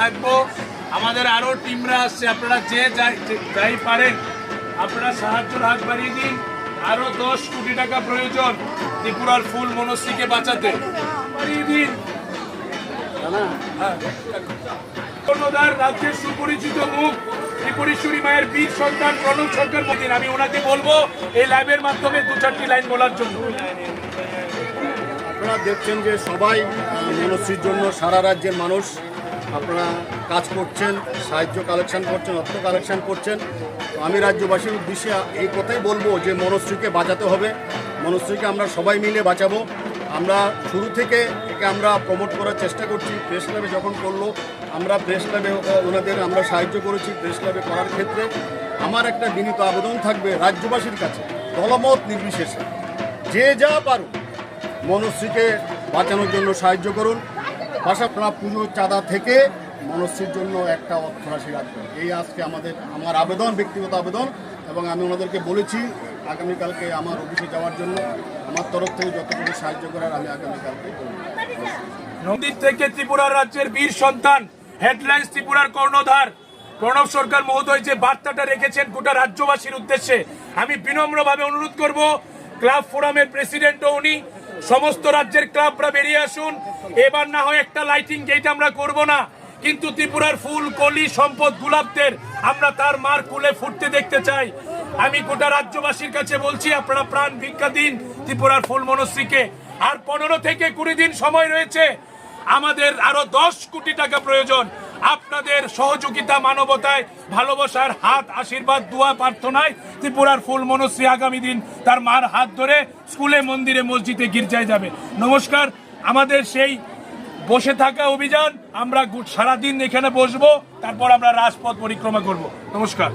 থাকবো। আমাদের আরো টিমরা আসছে, আপনারা যে যাই পারেন আপনারা সাহায্যের হাত বাড়িয়ে দিন। আরো 10 কোটি টাকা প্রয়োজন ত্রিপুরার ফুল মনশ্রীকে বাঁচাতে, বাড়িয়ে দিন। কর্ণধার রাজ্যের সুপরিচিত মুখ ত্রিপুরেশ্বরী মায়ের বীর সন্তান প্রণব সরকার মতিন, আমি ওনাকে বলবো এই লাইভের মাধ্যমে 2-4টি লাইন বলার জন্য। আপনারা দেখছেন যে সবাই মনশ্রীর জন্য সারা রাজ্যের মানুষ আপনারা কাজ করছেন, সাহায্য কালেকশন করছেন, অর্থ কালেকশন করছেন। আমি রাজ্যবাসীর উদ্দেশ্যে এই কথাই বলবো যে মনশ্রীকে বাঁচাতে হবে। মনশ্রীকে আমরা সবাই মিলে বাঁচাবো। আমরা শুরু থেকে একে আমরা প্রমোট করার চেষ্টা করছি। প্রেস ক্লাবে যখন করলো আমরা প্রেস ক্লাবে ওনাদের আমরা সাহায্য করেছি। প্রেস ক্লাবে করার ক্ষেত্রে আমার একটা বিনীত আবেদন থাকবে রাজ্যবাসীর কাছে, দলমত নির্বিশেষে যে যা পারুন মনশ্রীকে বাঁচানোর জন্য সাহায্য করুন। পাশাপাশি পুজোর চাঁদা থেকে মনশ্রীর জন্য একটা অর্থরাশি রাখবেন, এই আজকে আমার আবেদন, ব্যক্তিগত আবেদন। এবং আমি ওনাদেরকে বলেছি আগামীকালকে আমার অফিসে যাওয়ার জন্য আমার তরফ থেকে যতটুকু সাহায্য করার আমি আগামীকালকে করব। নদীর থেকে ত্রিপুরার রাজ্যের বীর সন্তান, হেডলাইন্স ত্রিপুরার কর্ণধার প্রণব সরকার মহোদয় যে বার্তাটা রেখেছেন গোটা রাজ্যবাসীর উদ্দেশ্যে, আমি বিনম্রভাবে অনুরোধ করব ক্লাব ফোরামের প্রেসিডেন্টও উনি, সমস্ত রাজ্যের ক্লাবরা বেরিয়ে আসুন। এবার না হয় একটা লাইটিং গেট আমরা করব না, কিন্তু ত্রিপুরার ফুল কলি সম্পদ গোলাপদের আমরা তার মার কুলে ফুটতে দেখতে চাই। আমি গোটা রাজ্যবাসীর কাছে বলছি আপনারা প্রাণ ভিক্ষা দিন ত্রিপুরার ফুল মনশ্রীকে। আর 15 থেকে 20 দিন সময় রয়েছে। আমাদের আরো 10 কোটি টাকা প্রয়োজন। আপনাদের সহযোগিতা, মানবতায়, ভালোবাসার হাত, আশীর্বাদ, দোয়া, প্রার্থনায় ত্রিপুরার ফুল মনশ্রী আগামী দিন তার মার হাত ধরে স্কুলে, মন্দিরে, মসজিদে, গির্জায় যাবে। নমস্কার। আমাদের সেই বসে থাকা অভিযান আমরা সারাদিন এখানে বসবো, তারপর আমরা রাজপথ পরিক্রমা করব। নমস্কার।